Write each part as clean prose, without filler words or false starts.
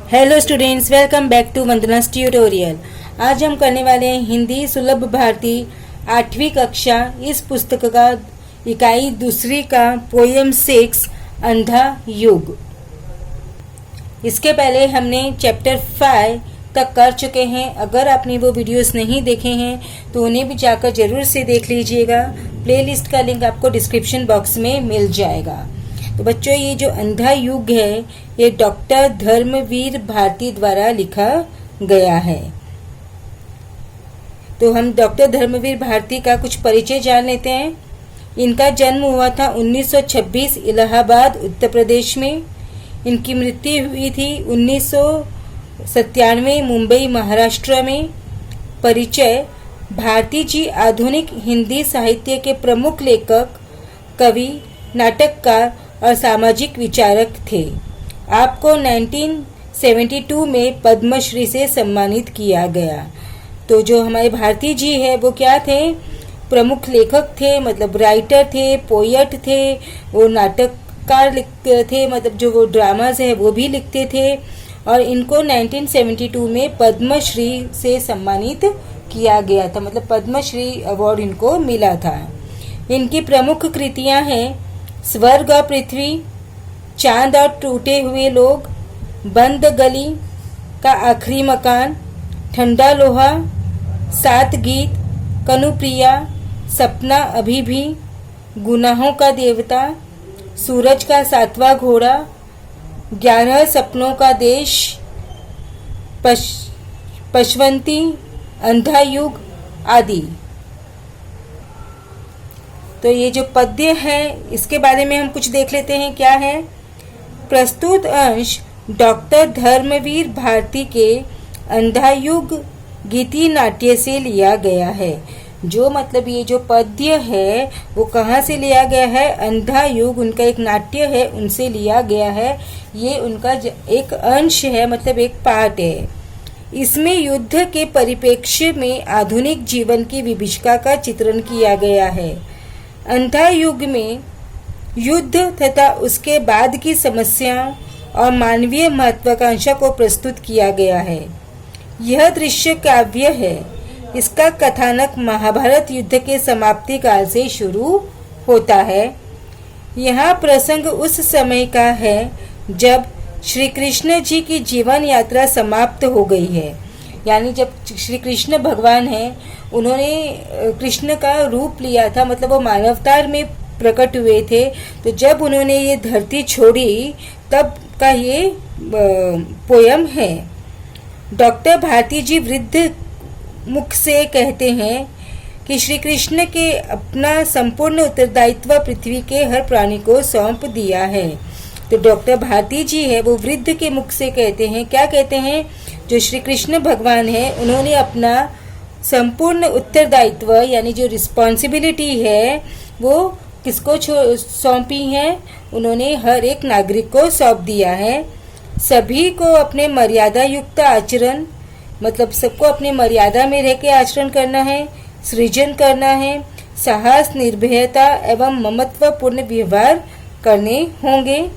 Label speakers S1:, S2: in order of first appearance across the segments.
S1: Hello students, welcome back to Vandana's tutorial. आज हम करने वाले हैं हिंदी सुलभ भारती 8वीं कक्षा। इस पुस्तक का इकाई दूसरी का पोयम 6 अंधा युग। इसके पहले हमने चैप्टर 5 तक कर चुके हैं। अगर आपने वो वीडियोस नहीं देखे हैं तो उन्हें भी जाकर जरूर से देख लीजिएगा। प्लेलिस्ट का लिंक आपको डिस्क्रिप्शन बॉक्स में मिल जाएगा। तो बच्चों, ये जो अंधा युग है ये डॉक्टर धर्मवीर भारती द्वारा लिखा गया है। तो हम डॉक्टर धर्मवीर भारती का कुछ परिचय जान लेते हैं। इनका जन्म हुआ था 1926 इलाहाबाद उत्तर प्रदेश में। इनकी मृत्यु हुई थी 1997 मुंबई महाराष्ट्र में। परिचय: भारती जी आधुनिक हिंदी साहित्य के प्रमुख लेखक, कवि, नाटककार और सामाजिक विचारक थे। आपको 1972 में पद्मश्री से सम्मानित किया गया। तो जो हमारे भारती जी है वो क्या थे? प्रमुख लेखक थे, मतलब राइटर थे, पोएट थे, वो नाटककार थे, मतलब जो वो ड्रामाज है वो भी लिखते थे। और इनको 1972 में पद्मश्री से सम्मानित किया गया था, मतलब पद्मश्री अवार्ड इनको मिला था। इनकी प्रमुख कृतियां हैं स्वर्ग और पृथ्वी, चांद और टूटे हुए लोग, बंद गली का आखिरी मकान, ठंडा लोहा, 7 गीत, कनुप्रिया, सपना अभी भी, गुनाहों का देवता, सूरज का 7वां घोड़ा, 11 सपनों का देश, पशवंती, अंधा युग आदि। तो ये जो पद्य है इसके बारे में हम कुछ देख लेते हैं क्या है। प्रस्तुत अंश डॉक्टर धर्मवीर भारती के अंधा युग गीति नाट्य से लिया गया है। जो मतलब ये जो पद्य है वो कहाँ से लिया गया है? अंधा युग उनका एक नाट्य है, उनसे लिया गया है। ये उनका एक अंश है, मतलब एक पार्ट है। इसमें युद्ध के परिप्रेक्ष्य में आधुनिक जीवन की विभीषिका का चित्रण किया गया है। अंधा युग में युद्ध तथा उसके बाद की समस्याओं और मानवीय महत्वाकांक्षा को प्रस्तुत किया गया है। यह दृश्य काव्य है। इसका कथानक महाभारत युद्ध के समाप्ति काल से शुरू होता है। यहाँ प्रसंग उस समय का है जब श्री कृष्ण जी की जीवन यात्रा समाप्त हो गई है। यानी जब श्री कृष्ण भगवान हैं, उन्होंने कृष्ण का रूप लिया था, मतलब वो मानवतार में प्रकट हुए थे। तो जब उन्होंने ये धरती छोड़ी तब का ये पोयम है। डॉक्टर भारती जी वृद्ध मुख से कहते हैं कि श्री कृष्ण के अपना संपूर्ण उत्तरदायित्व पृथ्वी के हर प्राणी को सौंप दिया है। तो डॉक्टर भारती जी है वो वृद्ध के मुख से कहते हैं, क्या कहते हैं? जो श्री कृष्ण भगवान है उन्होंने अपना संपूर्ण उत्तरदायित्व यानी जो रिस्पॉन्सिबिलिटी है वो किसको सौंपी है? उन्होंने हर एक नागरिक को सौंप दिया है। सभी को अपने मर्यादा युक्त आचरण, मतलब सबको अपने मर्यादा में रह के आचरण करना है, सृजन करना है, साहस, निर्भयता एवं ममत्वपूर्ण व्यवहार करने होंगे।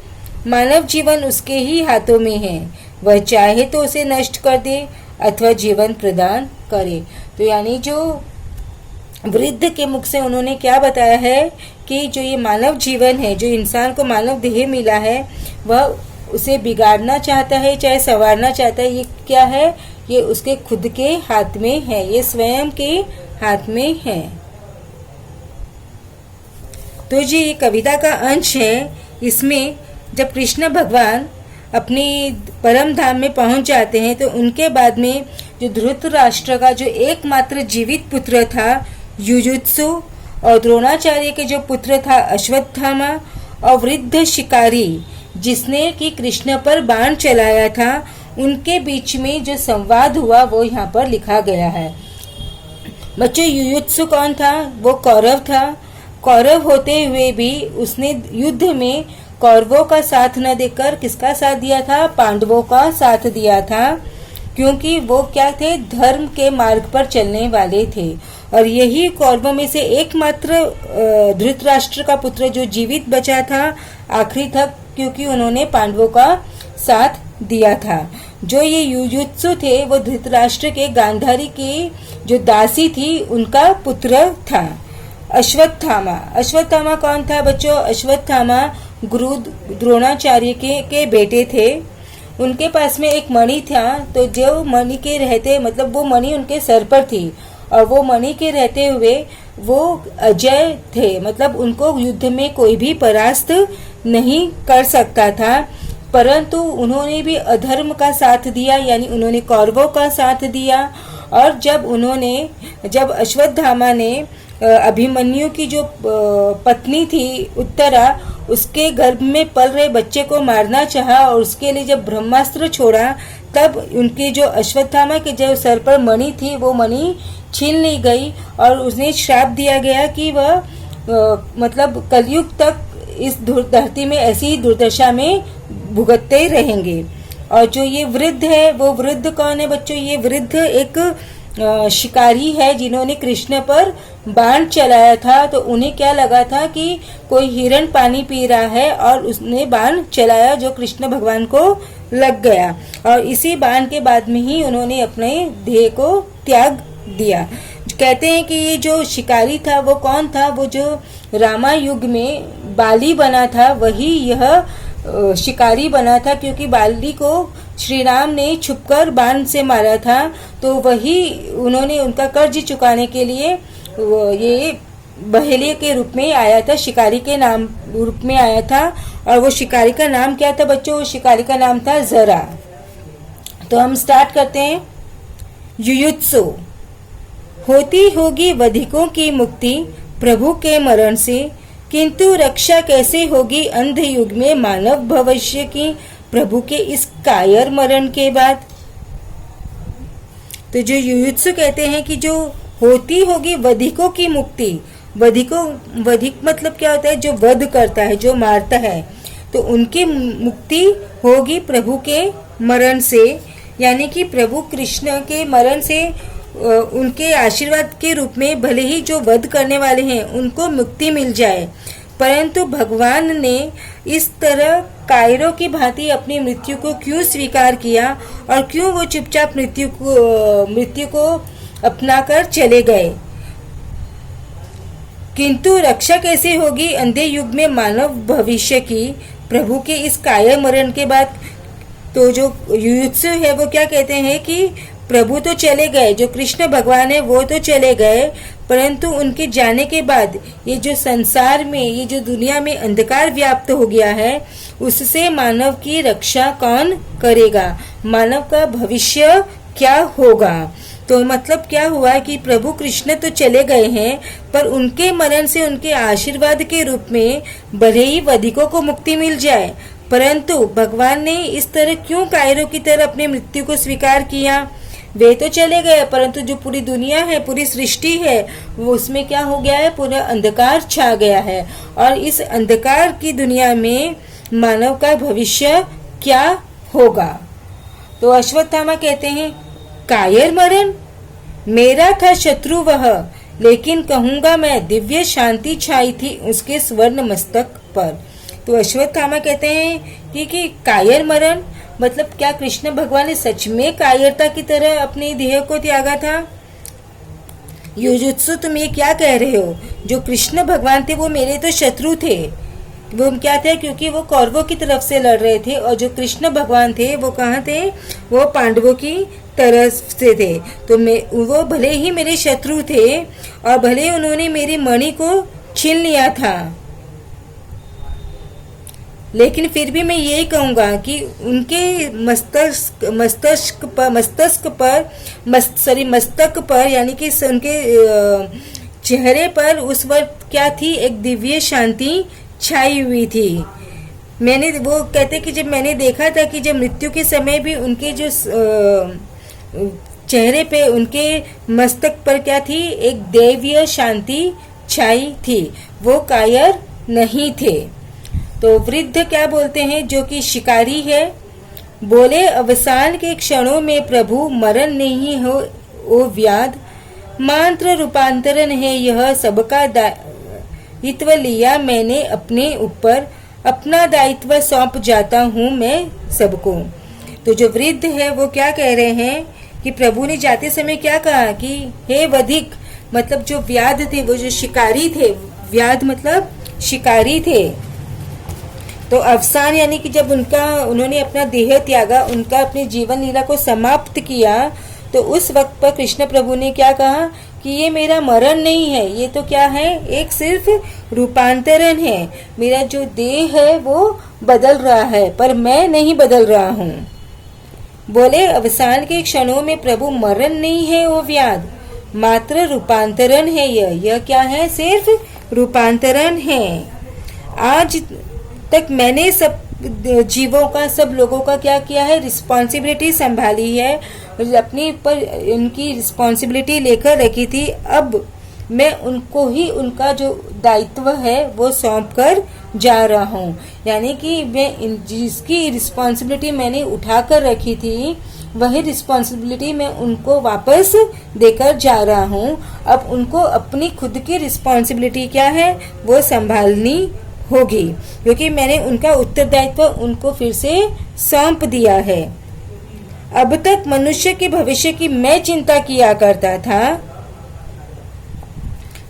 S1: मानव जीवन उसके ही हाथों में है, वह चाहे तो उसे नष्ट कर दे अथवा जीवन प्रदान करे। तो यानी जो वृद्ध के मुख से उन्होंने क्या बताया है कि जो ये मानव जीवन है, जो इंसान को मानव देह मिला है, वह उसे बिगाड़ना चाहता है चाहे संवारना चाहता है, ये क्या है? ये उसके खुद के हाथ में है, ये स्वयं के हाथ में है। तो जी ये कविता का अंश है। इसमें जब कृष्ण भगवान अपनी परम धाम में पहुंच जाते हैं तो उनके बाद में जो धृतराष्ट्र का जो एकमात्र जीवित पुत्र था युयुत्सु, और द्रोणाचार्य के जो पुत्र था अश्वत्थामा, और वृद्ध शिकारी जिसने कि कृष्ण पर बाण चलाया था, उनके बीच में जो संवाद हुआ वो यहाँ पर लिखा गया है। बच्चों, युयुत्सु कौन था? वो कौरव था। कौरव होते हुए भी उसने युद्ध में कौरवों का साथ न देकर किसका साथ दिया था? पांडवों का साथ दिया था, क्योंकि वो क्या थे? धर्म के मार्ग पर चलने वाले थे। और यही कौरवों में से एकमात्र धृतराष्ट्र का पुत्र जो जीवित बचा था आखिरी तक, क्योंकि उन्होंने पांडवों का साथ दिया था। जो ये युयुत्सु थे वो धृतराष्ट्र के गांधारी की जो दासी थी उनका पुत्र था। अश्वत्थामा, अश्वत्थामा कौन था बच्चों? अश्वत्थामा गुरु द्रोणाचार्य के बेटे थे। उनके पास में एक मणि था, तो जो मणि के रहते मतलब वो मणि उनके सर पर थी और वो मणि के रहते हुए वो अजय थे, मतलब उनको युद्ध में कोई भी परास्त नहीं कर सकता था। परंतु उन्होंने भी अधर्म का साथ दिया, यानी उन्होंने कौरवों का साथ दिया। और जब अश्वत्थामा ने अभिमन्यु की जो पत्नी थी उत्तरा, उसके गर्भ में पल रहे बच्चे को मारना चाहा और उसके लिए जब ब्रह्मास्त्र छोड़ा, तब उनके जो अश्वत्थामा के जो सर पर मणि थी वो मणि छीन ली गई और उसने श्राप दिया गया कि वह मतलब कलयुग तक इस धरती में ऐसी दुर्दशा में भुगतते रहेंगे। और जो ये वृद्ध है, वो वृद्ध कौन है बच्चों? ये वृद्ध एक शिकारी है जिन्होंने कृष्ण पर बाण चलाया था। तो उन्हें क्या लगा था कि कोई हिरण पानी पी रहा है और उसने बाण चलाया जो कृष्ण भगवान को लग गया, और इसी बाण के बाद में ही उन्होंने अपने देह को त्याग दिया। कहते हैं कि ये जो शिकारी था वो कौन था? वो जो रामा युग में बाली बना था वही यह शिकारी बना था, क्योंकि बाली को श्री राम ने छुपकर बाण से मारा था। तो वही उन्होंने उनका कर्ज चुकाने के लिए ये बहेलिए के रूप में आया था, शिकारी के नाम रूप में आया था। और वो शिकारी का नाम क्या था बच्चों? वो शिकारी का नाम था जरा। तो हम स्टार्ट करते हैं। युयुत्सु, होती होगी वधिकों की मुक्ति प्रभु के मरण से, किंतु रक्षा कैसे होगी अंध युग में मानव भविष्य की प्रभु के इस कायर मरण के बाद। तो जो युयुत्सु कहते हैं कि जो होती होगी वधिकों की मुक्ति, वधिक मतलब क्या होता है? जो वध करता है, जो मारता है, तो उनकी मुक्ति होगी प्रभु के मरण से, यानी कि प्रभु कृष्ण के मरण से उनके आशीर्वाद के रूप में भले ही जो वध करने वाले हैं उनको मुक्ति मिल जाए, परंतु भगवान ने इस तरह कायरों की भांति अपनी मृत्यु को क्यों स्वीकार किया और क्यों वो चुपचाप मृत्यु को अपनाकर चले गए। किंतु रक्षा कैसे होगी अंधे युग में मानव भविष्य की प्रभु के इस कायर मरण के बाद। तो जो युयुत्सु है वो क्या कहते हैं कि प्रभु तो चले गए, जो कृष्ण भगवान है वो तो चले गए, परंतु उनके जाने के बाद ये जो संसार में, ये जो दुनिया में अंधकार व्याप्त हो गया है, उससे मानव की रक्षा कौन करेगा? मानव का भविष्य क्या होगा? तो मतलब क्या हुआ कि प्रभु कृष्ण तो चले गए हैं, पर उनके मरण से उनके आशीर्वाद के रूप में भले ही वधिकों को मुक्ति मिल जाए, परंतु भगवान ने इस तरह क्यों कायरों की तरह अपनी मृत्यु को स्वीकार किया? वे तो चले गए, परंतु जो पूरी दुनिया है, पूरी सृष्टि है, वो उसमें क्या हो गया है? पूरा अंधकार छा गया है। और इस अंधकार की दुनिया में मानव का भविष्य क्या होगा? तो अश्वत्थामा कहते हैं, कायर मरण मेरा था शत्रु वह, लेकिन कहूंगा मैं दिव्य शांति छाई थी उसके स्वर्ण मस्तक पर। तो अश्वत्थामा कहते हैं कि कायर मरण मतलब क्या कृष्ण भगवान ने सच में कायरता की तरह अपने देह को त्यागा था? युयुत्सु, तुम ये क्या कह रहे हो? जो कृष्ण भगवान थे वो मेरे तो शत्रु थे। वो क्या थे? क्योंकि वो कौरवों की तरफ से लड़ रहे थे, और जो कृष्ण भगवान थे वो कहाँ थे? वो पांडवों की तरफ से थे। तो वो भले ही मेरे शत्रु थे और भले उन्होंने मेरी मणि को छीन लिया था, लेकिन फिर भी मैं यही कहूँगा कि उनके मस्तक पर यानी कि उनके चेहरे पर उस वक्त क्या थी? एक दिव्य शांति छाई हुई थी। वो कहते कि जब मैंने देखा था कि जब मृत्यु के समय भी उनके जो चेहरे पे, उनके मस्तक पर क्या थी? एक दैवीय शांति छाई थी, वो कायर नहीं थे। तो वृद्ध क्या बोलते हैं, जो कि शिकारी है, बोले अवसान के क्षणों में प्रभु मरण नहीं हो ओ व्याध, मंत्र रूपांतरण है यह सबका दायित्व लिया मैंने अपने ऊपर, अपना दायित्व सौंप जाता हूँ मैं सबको। तो जो वृद्ध है वो क्या कह रहे हैं कि प्रभु ने जाते समय क्या कहा कि हे वधिक, मतलब जो व्याध थे, वो जो शिकारी थे, व्याध मतलब शिकारी थे, तो अवसान यानी कि जब उन्होंने अपना देह त्यागा, उनका अपने जीवन लीला को समाप्त किया, तो उस वक्त पर कृष्ण प्रभु ने क्या कहा कि ये मेरा मरण नहीं है, ये तो क्या है, एक सिर्फ रूपांतरण है। मेरा जो देह है वो बदल रहा है, पर मैं नहीं बदल रहा हूँ। बोले अवसान के क्षणों में प्रभु मरण नहीं है वो व्याध, मात्र रूपांतरण है। यह क्या है, सिर्फ रूपांतरण है। आज तक मैंने सब जीवों का, सब लोगों का क्या किया है, रिस्पॉन्सिबिलिटी संभाली है, अपनी पर उनकी रिस्पॉन्सिबिलिटी लेकर रखी थी। अब मैं उनको ही उनका जो दायित्व है वो सौंप कर जा रहा हूँ। यानी कि मैं जिसकी रिस्पॉन्सिबिलिटी मैंने उठा कर रखी थी, वही रिस्पॉन्सिबिलिटी मैं उनको वापस देकर जा रहा हूँ। अब उनको अपनी खुद की रिस्पॉन्सिबिलिटी क्या है वो संभालनी होगी, क्योंकि मैंने उनका उत्तरदायित्व उनको फिर से सौंप दिया है। अब तक मनुष्य के भविष्य की मैं चिंता किया करता था,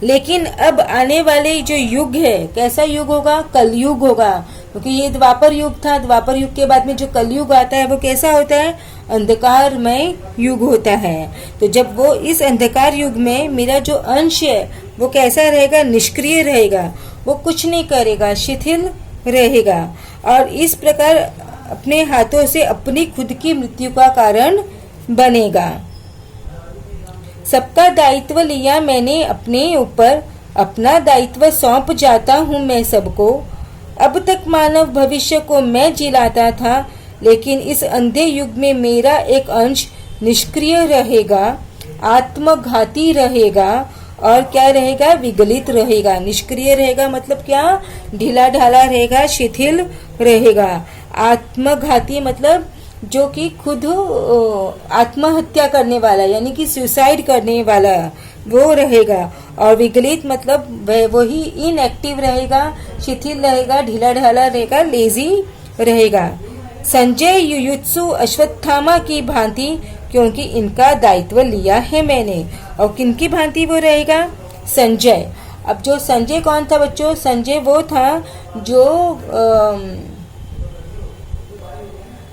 S1: लेकिन अब आने वाले जो युग है, कैसा युग होगा, कलयुग होगा, क्योंकि ये द्वापर युग था। द्वापर युग के बाद में जो कलयुग आता है वो कैसा होता है, अंधकारमय युग होता है। तो जब वो इस अंधकार युग में मेरा जो अंश है वो कैसा रहेगा, निष्क्रिय रहेगा, वो कुछ नहीं करेगा, शिथिल रहेगा, और इस प्रकार अपने हाथों से अपनी खुद की मृत्यु का कारण बनेगा। सबका दायित्व लिया मैंने अपने ऊपर, अपना दायित्व सौंप जाता हूँ मैं सबको। अब तक मानव भविष्य को मैं जिलाता था, लेकिन इस अंधे युग में मेरा एक अंश निष्क्रिय रहेगा, आत्मघाती रहेगा, और क्या रहेगा, विगलित रहेगा। निष्क्रिय रहेगा मतलब क्या, ढीला ढाला रहेगा, शिथिल रहेगा। आत्मघाती मतलब जो कि खुद आत्महत्या करने वाला, यानी कि सुसाइड करने वाला वो रहेगा। और विगलित मतलब वही इनएक्टिव रहेगा, शिथिल रहेगा, ढीला ढाला रहेगा, लेजी रहेगा। संजय युयुत्सु अश्वत्थामा की भांति, क्योंकि इनका दायित्व लिया है मैंने। और किनकी भांति वो रहेगा, संजय। अब जो संजय कौन था बच्चों, संजय वो था जो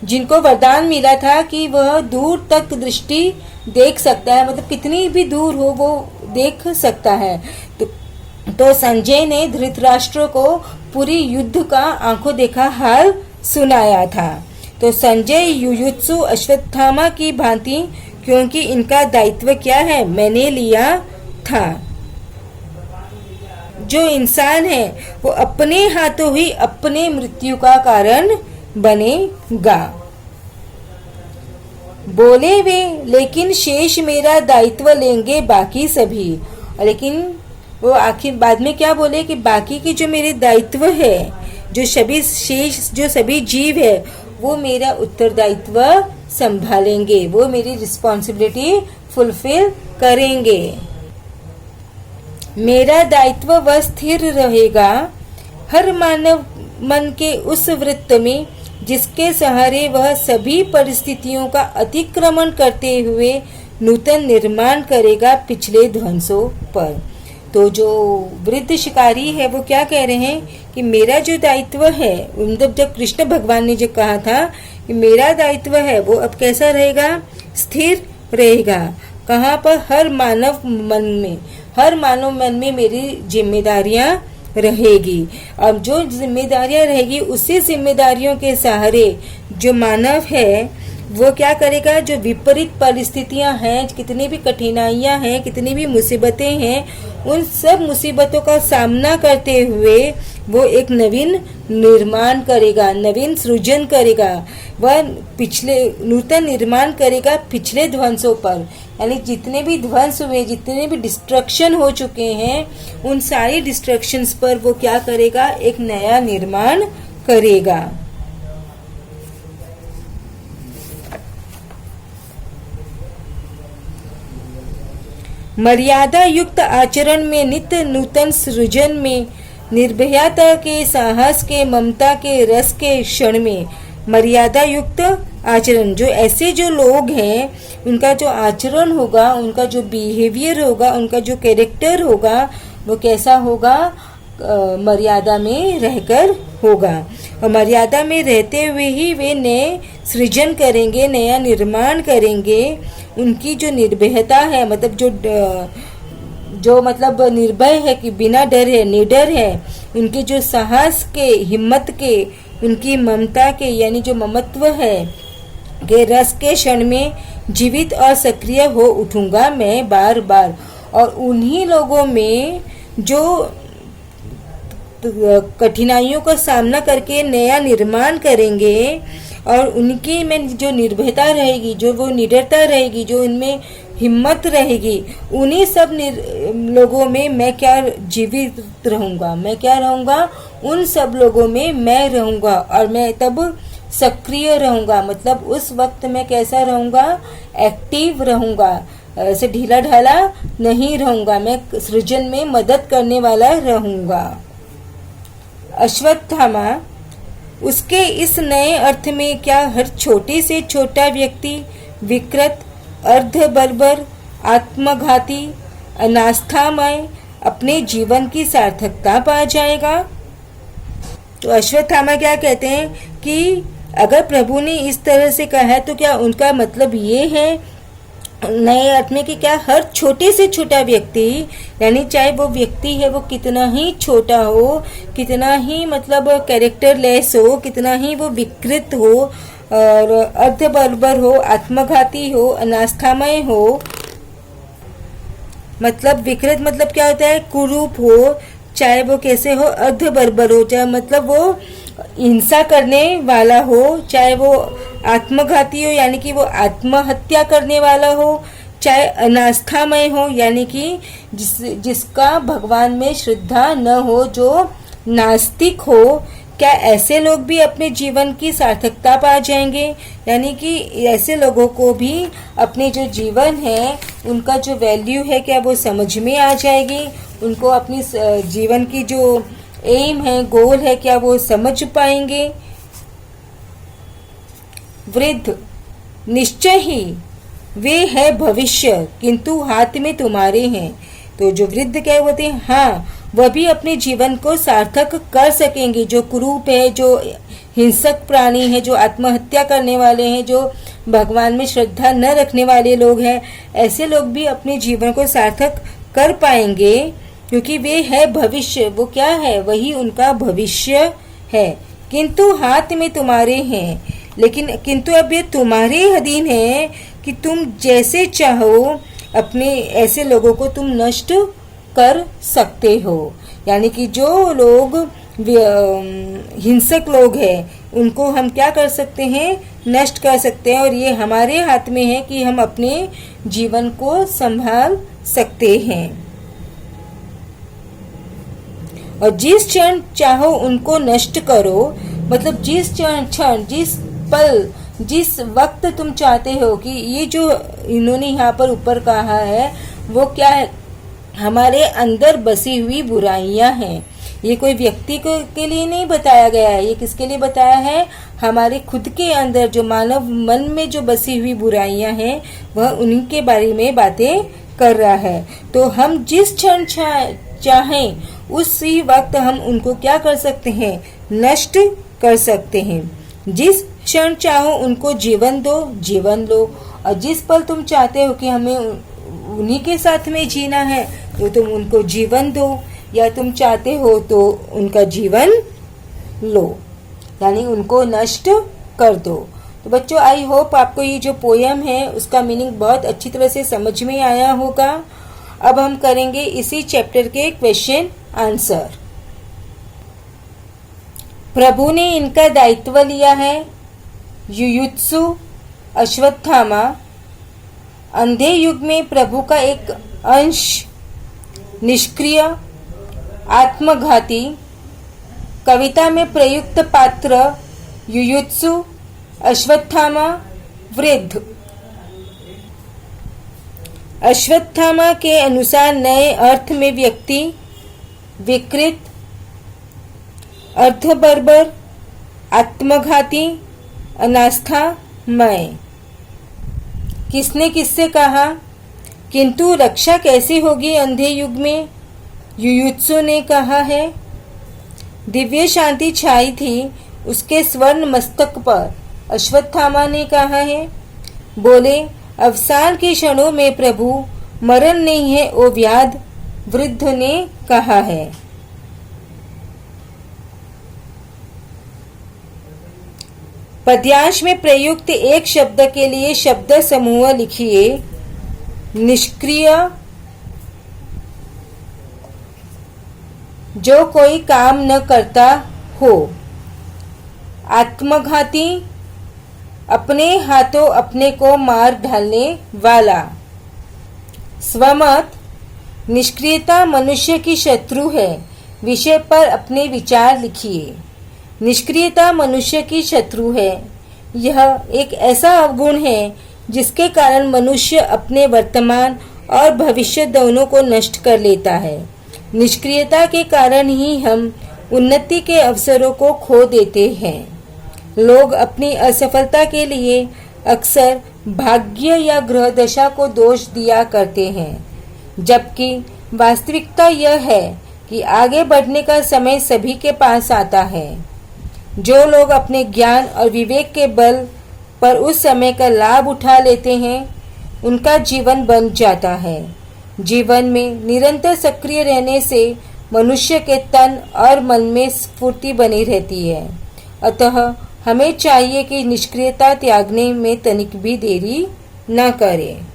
S1: जिनको वरदान मिला था कि वह दूर तक दृष्टि देख सकता है, मतलब कितनी भी दूर हो वो देख सकता है। तो संजय ने धृतराष्ट्र को पूरी युद्ध का आंखों देखा हाल सुनाया था। तो संजय युयुत्सु अश्वत्थामा की भांति, क्योंकि इनका दायित्व क्या है, मैंने लिया था। जो इंसान है वो अपने हाथों ही अपने मृत्यु का कारण बनेगा। बोले वे, लेकिन शेष मेरा दायित्व लेंगे बाकी सभी। लेकिन वो आखिर बाद में क्या बोले कि बाकी की जो मेरे दायित्व है, जो सभी शेष जो सभी जीव है, वो मेरा उत्तरदायित्व संभालेंगे, वो मेरी रिस्पॉन्सिबिलिटी फुलफिल करेंगे। मेरा दायित्व वह स्थिर रहेगा हर मानव मन के उस वृत्त में जिसके सहारे वह सभी परिस्थितियों का अतिक्रमण करते हुए नूतन निर्माण करेगा पिछले ध्वंसों पर। तो जो वृद्ध शिकारी है वो क्या कह रहे हैं कि मेरा जो दायित्व है, मतलब जब कृष्ण भगवान ने जो कहा था कि मेरा दायित्व है वो अब कैसा रहेगा, स्थिर रहेगा। कहाँ पर, हर मानव मन में मेरी जिम्मेदारियां रहेगी। अब जो जिम्मेदारियां रहेगी उसी जिम्मेदारियों के सहारे जो मानव है वो क्या करेगा, जो विपरीत परिस्थितियां हैं, कितनी भी कठिनाइयां हैं, कितनी भी मुसीबतें हैं, उन सब मुसीबतों का सामना करते हुए वो एक नवीन निर्माण करेगा, नवीन सृजन करेगा। वह पिछले नूतन निर्माण करेगा पिछले ध्वंसों पर, यानी जितने भी ध्वंस हुए, जितने भी डिस्ट्रक्शन हो चुके हैं, उन सारी डिस्ट्रक्शंस पर वो क्या करेगा, एक नया निर्माण करेगा। मर्यादा युक्त आचरण में, नित्य नूतन सृजन में, निर्भयता के, साहस के, ममता के, रस के क्षण में, मर्यादा युक्त आचरण, जो ऐसे जो लोग हैं उनका जो आचरण होगा, उनका जो बिहेवियर होगा, उनका जो कैरेक्टर होगा वो कैसा होगा, मर्यादा में रहकर होगा। और मर्यादा में रहते हुए ही वे नए सृजन करेंगे, नया निर्माण करेंगे। उनकी जो निर्भयता है, मतलब जो मतलब निर्भय है कि बिना डर है, निडर है, उनके जो साहस के, हिम्मत के, उनकी ममता के यानी जो ममत्व है के रस के क्षण में जीवित और सक्रिय हो उठूंगा मैं बार बार। और उन्हीं लोगों में जो कठिनाइयों का सामना करके नया निर्माण करेंगे और उनकी में जो निर्भयता रहेगी, जो वो निडरता रहेगी, जो उनमें हिम्मत रहेगी, उन्हीं सब लोगों में मैं क्या जीवित रहूँगा, मैं क्या रहूँगा, उन सब लोगों में मैं रहूँगा। और मैं तब सक्रिय रहूँगा, मतलब उस वक्त मैं कैसा रहूँगा, एक्टिव रहूँगा, ऐसे ढीला ढाला नहीं रहूँगा, मैं सृजन में मदद करने वाला रहूँगा। अश्वत्थामा, उसके इस नए अर्थ में क्या हर छोटे से छोटा व्यक्ति विकृत, अर्ध बर्बर, आत्मघाती, अनास्थामय अपने जीवन की सार्थकता पा जाएगा? तो अश्वत्थामा क्या कहते हैं कि अगर प्रभु ने इस तरह से कहा है तो क्या उनका मतलब ये है नए अर्थ में कि क्या हर छोटे से छोटा व्यक्ति, यानी चाहे वो व्यक्ति है वो कितना ही छोटा हो, कितना ही मतलब कैरेक्टरलेस हो, कितना ही वो विकृत हो और अर्धबर्बर हो, आत्मघाती हो, अनास्थामय हो, मतलब विकृत मतलब क्या होता है, कुरूप हो, चाहे वो कैसे हो, अर्धबर्बर हो, चाहे मतलब वो हिंसा करने वाला हो, चाहे वो आत्मघाती हो यानी कि वो आत्महत्या करने वाला हो, चाहे अनास्थामय हो यानी कि जिसका भगवान में श्रद्धा न हो, जो नास्तिक हो, क्या ऐसे लोग भी अपने जीवन की सार्थकता पा जाएंगे? यानी कि ऐसे लोगों को भी अपने जो जीवन है उनका जो वैल्यू है क्या वो समझ में आ जाएगी, उनको अपनी जीवन की जो एम है, गोल है, क्या वो समझ पाएंगे? वृद्ध, निश्चय ही वे है भविष्य किंतु हाथ में तुम्हारे हैं। तो जो वृद्ध क्या होते हैं, हाँ वह भी अपने जीवन को सार्थक कर सकेंगे। जो कुरूप है, जो हिंसक प्राणी है, जो आत्महत्या करने वाले हैं, जो भगवान में श्रद्धा न रखने वाले लोग हैं, ऐसे लोग भी अपने जीवन को सार्थक कर पाएंगे क्योंकि वे है भविष्य। वो क्या है, वही उनका भविष्य है। किंतु हाथ में तुम्हारे हैं, लेकिन किंतु अब ये तुम्हारे अधीन है कि तुम जैसे चाहो अपने ऐसे लोगों को तुम नष्ट कर सकते हो। यानी कि जो लोग हिंसक लोग हैं उनको हम क्या कर सकते हैं, नष्ट कर सकते हैं। और ये हमारे हाथ में है कि हम अपने जीवन को संभाल सकते हैं। और जिस क्षण चाहो उनको नष्ट करो, मतलब जिस क्षण, जिस पल, जिस वक्त तुम चाहते हो कि ये जो इन्होंने यहाँ पर ऊपर कहा है वो क्या है, हमारे अंदर बसी हुई बुराइयां हैं। ये कोई व्यक्ति के लिए नहीं बताया गया है, ये किसके लिए बताया है, हमारे खुद के अंदर जो मानव मन में जो बसी हुई बुराइयां हैं वह उन्हीं के बारे में बातें कर रहा है। तो हम जिस क्षण चाहें उसी वक्त हम उनको क्या कर सकते हैं, नष्ट कर सकते हैं। जिस क्षण चाहो उनको जीवन दो, जीवन लो। और जिस पल तुम चाहते हो कि हमें उन्हीं के साथ में जीना है तो तुम उनको जीवन दो, या तुम चाहते हो तो उनका जीवन लो, यानी उनको नष्ट कर दो। तो बच्चों, आई होप आपको ये जो पोयम है उसका मीनिंग बहुत अच्छी तरह से समझ में आया होगा। अब हम करेंगे इसी चैप्टर के क्वेश्चन आंसर। प्रभु ने इनका दायित्व लिया है। युयुत्सु, अश्वत्थामा अंधे युग में प्रभु का एक अंश, निष्क्रिय, आत्मघाती। कविता में प्रयुक्त पात्र युयुत्सु, अश्वत्थामा, वृद्ध। अश्वत्थामा के अनुसार नए अर्थ में व्यक्ति विकृत, अर्धबर्बर, आत्मघाती, अनास्था मैं। किसने किससे कहा? किंतु रक्षा कैसी होगी अंधे युग में? युयुत्सु ने कहा है। दिव्य शांति छाई थी उसके स्वर्ण मस्तक पर, अश्वत्थामा ने कहा है। बोले, अवसान के क्षणों में प्रभु मरण नहीं है ओ व्याध, वृद्ध ने कहा है। पद्यांश में प्रयुक्त एक शब्द के लिए शब्द समूह लिखिए। निष्क्रिय, जो कोई काम न करता हो। आत्मघाती, अपने हाथों अपने को मार डालने वाला। स्वमत, निष्क्रियता मनुष्य की शत्रु है। विषय पर अपने विचार लिखिए। निष्क्रियता मनुष्य की शत्रु है। यह एक ऐसा अवगुण है जिसके कारण मनुष्य अपने वर्तमान और भविष्य दोनों को नष्ट कर लेता है। निष्क्रियता के कारण ही हम उन्नति के अवसरों को खो देते हैं। लोग अपनी असफलता के लिए अक्सर भाग्य या ग्रह दशा को दोष दिया करते हैं, जबकि वास्तविकता यह है कि आगे बढ़ने का समय सभी के पास आता है। जो लोग अपने ज्ञान और विवेक के बल पर उस समय का लाभ उठा लेते हैं, उनका जीवन बन जाता है। जीवन में निरंतर सक्रिय रहने से मनुष्य के तन और मन में स्फूर्ति बनी रहती है। अतः हमें चाहिए कि निष्क्रियता त्यागने में तनिक भी देरी न करें।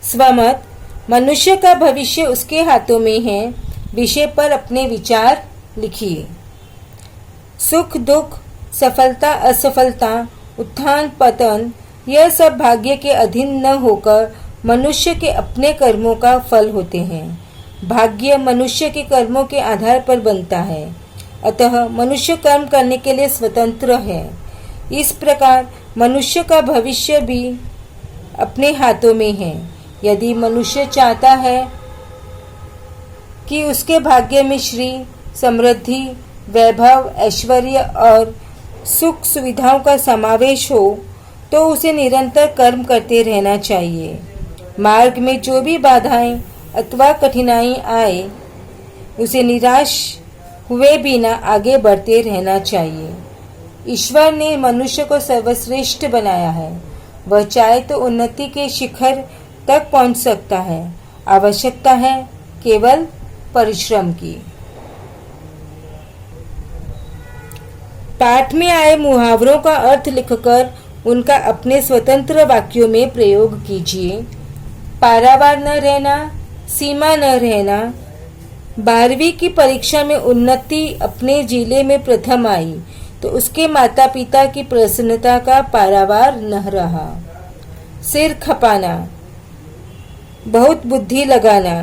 S1: स्वमत, मनुष्य का भविष्य उसके हाथों में है। विषय पर अपने विचार लिखिए। सुख दुख, सफलता असफलता, उत्थान पतन, यह सब भाग्य के अधीन न होकर मनुष्य के अपने कर्मों का फल होते हैं। भाग्य मनुष्य के कर्मों के आधार पर बनता है, अतः मनुष्य कर्म करने के लिए स्वतंत्र है। इस प्रकार मनुष्य का भविष्य भी अपने हाथों में है। यदि मनुष्य चाहता है कि उसके भाग्य में श्री, समृद्धि, वैभव, ऐश्वर्य और सुख सुविधाओं का समावेश हो, तो उसे निरंतर कर्म करते रहना चाहिए। मार्ग में जो भी बाधाएं अथवा कठिनाई आए, उसे निराश हुए बिना आगे बढ़ते रहना चाहिए। ईश्वर ने मनुष्य को सर्वश्रेष्ठ बनाया है। वह चाहे तो उन्नति के शिखर तक पहुंच सकता है। आवश्यकता है केवल परिश्रम की। पाठ में आए मुहावरों का अर्थ लिखकर उनका अपने स्वतंत्र वाक्यों में प्रयोग कीजिए। पारावार न रहना, सीमा न रहना। 12वीं की परीक्षा में उन्नति अपने जिले में प्रथम आई तो उसके माता पिता की प्रसन्नता का पारावार न रहा। सिर खपाना, बहुत बुद्धि लगाना।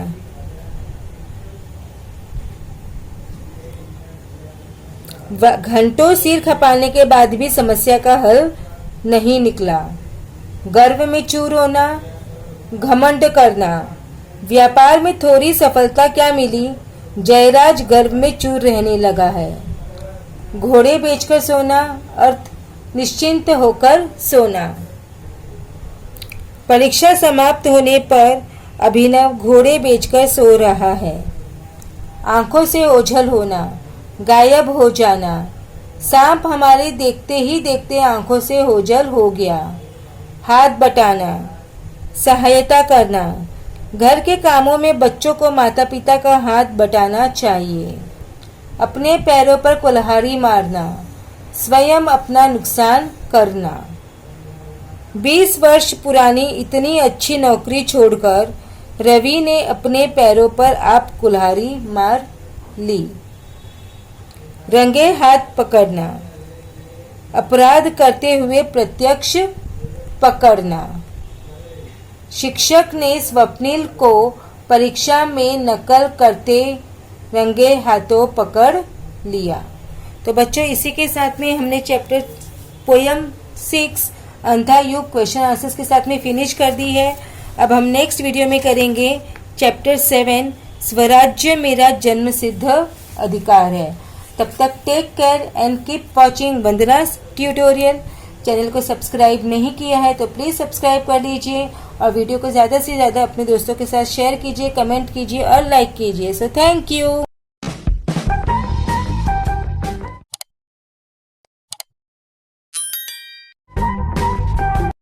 S1: घंटों सिर खपाने के बाद भी समस्या का हल नहीं निकला। गर्व में चूर होना, घमंड करना। व्यापार में थोड़ी सफलता क्या मिली, जयराज गर्व में चूर रहने लगा है। घोड़े बेचकर सोना, अर्थ निश्चिंत होकर सोना। परीक्षा समाप्त होने पर अभिनव घोड़े बेचकर सो रहा है। आंखों से ओझल होना, गायब हो जाना। सांप हमारे देखते ही देखते आंखों से ओझल हो गया। हाथ बटाना, सहायता करना। घर के कामों में बच्चों को माता पिता का हाथ बटाना चाहिए। अपने पैरों पर कुल्हाड़ी मारना, स्वयं अपना नुकसान करना। 20 वर्ष पुरानी इतनी अच्छी नौकरी छोड़कर रवि ने अपने पैरों पर आप कुल्हाड़ी मार ली। रंगे हाथ पकड़ना, अपराध करते हुए प्रत्यक्ष पकड़ना। शिक्षक ने स्वप्निल को परीक्षा में नकल करते रंगे हाथों पकड़ लिया। तो बच्चों, इसी के साथ में हमने चैप्टर पोयम 6 अंधा युग क्वेश्चन आंसर्स के साथ में फिनिश कर दी है। अब हम नेक्स्ट वीडियो में करेंगे चैप्टर 7 स्वराज्य मेरा जन्म सिद्ध अधिकार है। तब तक take care and keep watching Vandana's tutorial. Channel को सब्सक्राइब नहीं किया है तो प्लीज़ सब्सक्राइब कर लीजिए और वीडियो को ज़्यादा से ज़्यादा अपने दोस्तों के साथ शेयर कीजिए, कमेंट कीजिए और लाइक कीजिए। So thank you.